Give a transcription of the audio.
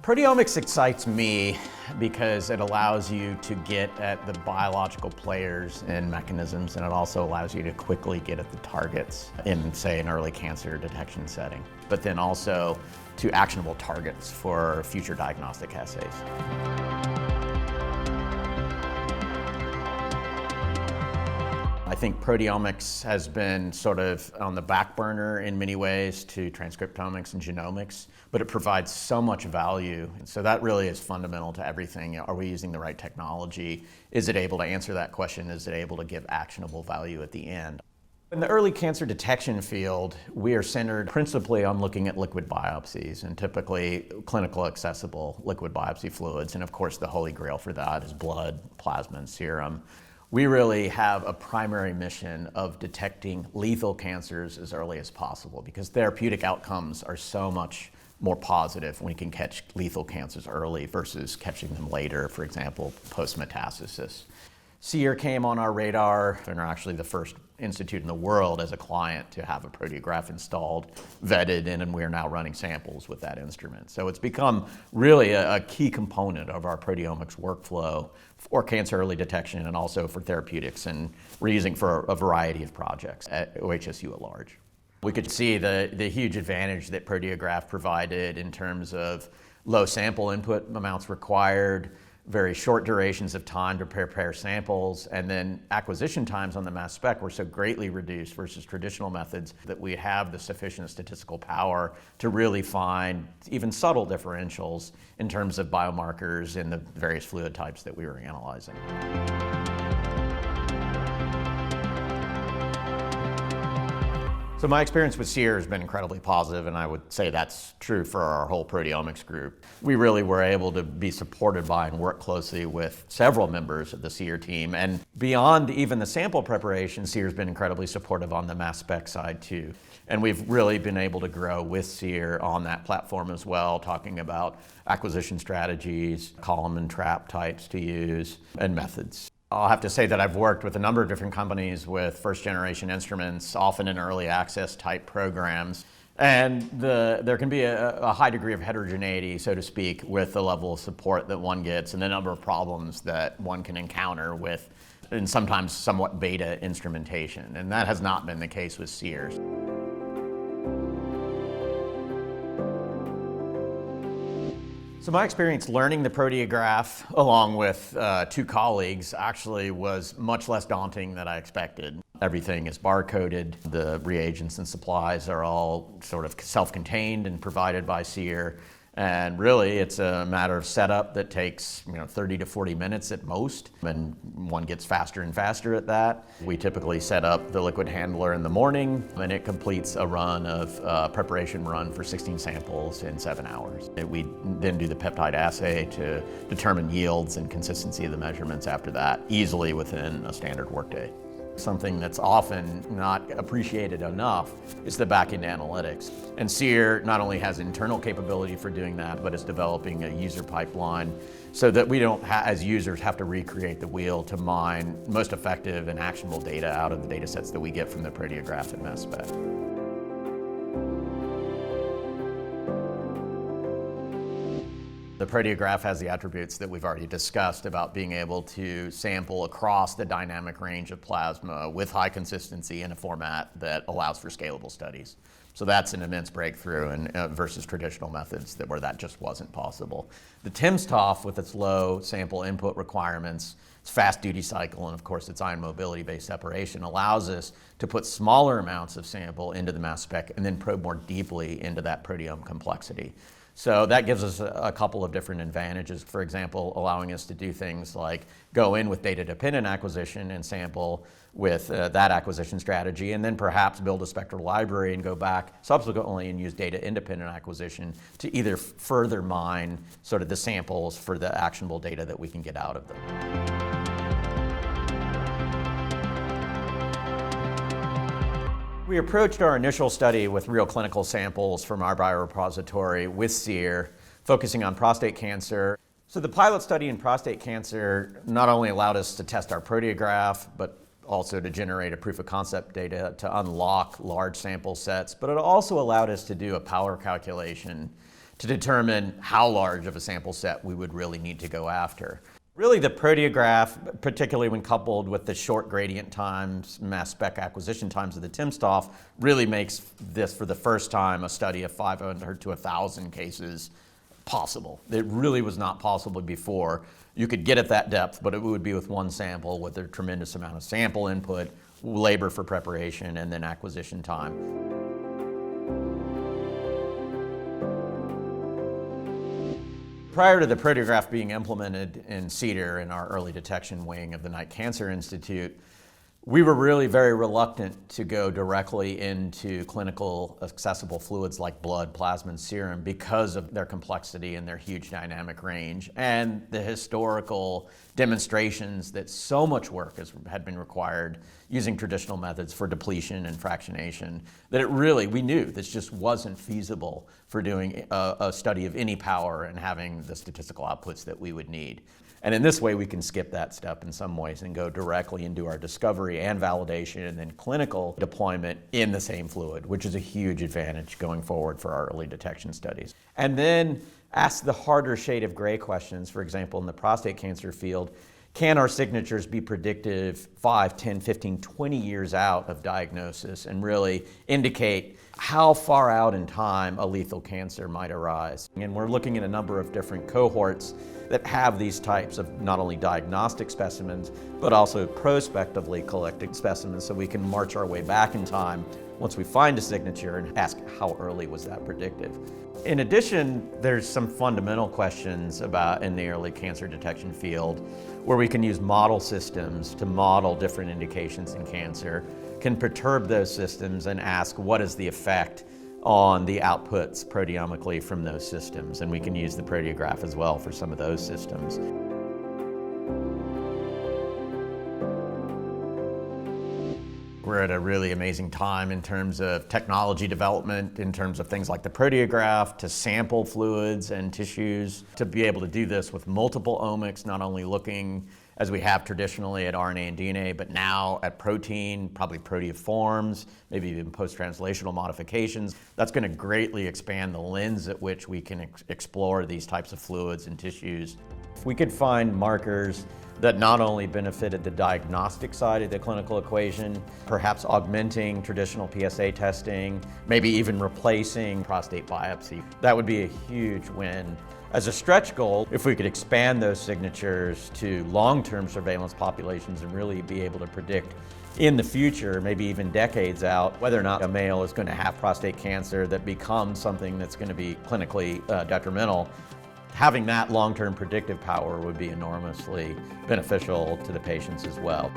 Proteomics excites me because it allows you to get at the biological players and mechanisms, and it also allows you to quickly get at the targets in, say, an early cancer detection setting, but then also to actionable targets for future diagnostic assays. I think proteomics has been sort of on the back burner in many ways to transcriptomics and genomics, but it provides so much value. And so that really is fundamental to everything. Are we using the right technology? Is it able to answer that question? Is it able to give actionable value at the end? In the early cancer detection field, we are centered principally on looking at liquid biopsies and typically clinical accessible liquid biopsy fluids. And of course, the holy grail for that is blood, plasma, and serum. We really have a primary mission of detecting lethal cancers as early as possible because therapeutic outcomes are so much more positive when you can catch lethal cancers early versus catching them later, for example, post-metastasis. Seer came on our radar and are actually the first institute in the world as a client to have a Proteograph installed, vetted, and we are now running samples with that instrument. So it's become really a key component of our proteomics workflow for cancer early detection and also for therapeutics, and we're using for a variety of projects at OHSU at large. We could see the huge advantage that Proteograph provided in terms of low sample input amounts required, very short durations of time to prepare samples, and then acquisition times on the mass spec were so greatly reduced versus traditional methods that we have the sufficient statistical power to really find even subtle differentials in terms of biomarkers in the various fluid types that we were analyzing. So my experience with Seer has been incredibly positive, and I would say that's true for our whole proteomics group. We really were able to be supported by and work closely with several members of the Seer team. And beyond even the sample preparation, Seer's been incredibly supportive on the mass spec side too. And we've really been able to grow with Seer on that platform as well, talking about acquisition strategies, column and trap types to use, and methods. I'll have to say that I've worked with a number of different companies with first-generation instruments, often in early access type programs. And there can be a high degree of heterogeneity, so to speak, with the level of support that one gets and the number of problems that one can encounter with, and sometimes somewhat beta instrumentation. And that has not been the case with Seer. So my experience learning the Proteograph along with two colleagues actually was much less daunting than I expected. Everything is barcoded. The reagents and supplies are all sort of self-contained and provided by Seer. And really, it's a matter of setup that takes 30 to 40 minutes at most, and one gets faster and faster at that. We typically set up the liquid handler in the morning, and it completes a run of preparation run for 16 samples in 7 hours. We then do the peptide assay to determine yields and consistency of the measurements after that, easily within a standard workday. Something that's often not appreciated enough is the back-end analytics. And Seer not only has internal capability for doing that, but is developing a user pipeline so that we don't, as users, have to recreate the wheel to mine most effective and actionable data out of the data sets that we get from the Proteograph and mass spec. The Proteograph has the attributes that we've already discussed about being able to sample across the dynamic range of plasma with high consistency in a format that allows for scalable studies. So that's an immense breakthrough versus traditional methods where that just wasn't possible. The timsTOF, with its low sample input requirements, its fast duty cycle, and of course its ion mobility-based separation, allows us to put smaller amounts of sample into the mass spec and then probe more deeply into that proteome complexity. So that gives us a couple of different advantages. For example, allowing us to do things like go in with data-dependent acquisition and sample with that acquisition strategy, and then perhaps build a spectral library and go back subsequently and use data-independent acquisition to either further mine sort of the samples for the actionable data that we can get out of them. We approached our initial study with real clinical samples from our biorepository with Seer, focusing on prostate cancer. So the pilot study in prostate cancer not only allowed us to test our Proteograph, but also to generate a proof of concept data to unlock large sample sets, but it also allowed us to do a power calculation to determine how large of a sample set we would really need to go after. Really, the Proteograph, particularly when coupled with the short gradient times, mass spec acquisition times of the timsTOF, really makes this, for the first time, a study of 500 to 1,000 cases possible. It really was not possible before. You could get at that depth, but it would be with one sample with a tremendous amount of sample input, labor for preparation, and then acquisition time. Prior to the Proteograph being implemented in Seer, in our early detection wing of the Knight Cancer Institute, we were really very reluctant to go directly into clinical accessible fluids like blood, plasma, and serum because of their complexity and their huge dynamic range, and the historical demonstrations that so much work had been required using traditional methods for depletion and fractionation, that we knew this just wasn't feasible for doing a study of any power and having the statistical outputs that we would need. And in this way, we can skip that step in some ways and go directly into our discovery and validation and then clinical deployment in the same fluid, which is a huge advantage going forward for our early detection studies. And then ask the harder shade of gray questions. For example, in the prostate cancer field, can our signatures be predictive 5, 10, 15, 20 years out of diagnosis and really indicate how far out in time a lethal cancer might arise? And we're looking at a number of different cohorts that have these types of not only diagnostic specimens, but also prospectively collected specimens, so we can march our way back in time once we find a signature and ask how early was that predictive. In addition, there's some fundamental questions in the early cancer detection field where we can use model systems to model different indications in cancer, can perturb those systems and ask what is the effect on the outputs proteomically from those systems. And we can use the Proteograph as well for some of those systems. We're at a really amazing time in terms of technology development, in terms of things like the Proteograph, to sample fluids and tissues, to be able to do this with multiple omics, not only looking as we have traditionally at RNA and DNA, but now at protein, probably proteoforms, maybe even post-translational modifications. That's going to greatly expand the lens at which we can explore these types of fluids and tissues. If we could find markers that not only benefited the diagnostic side of the clinical equation, perhaps augmenting traditional PSA testing, maybe even replacing prostate biopsy, that would be a huge win. As a stretch goal, if we could expand those signatures to long-term surveillance populations and really be able to predict in the future, maybe even decades out, whether or not a male is going to have prostate cancer that becomes something that's going to be clinically detrimental, having that long-term predictive power would be enormously beneficial to the patients as well.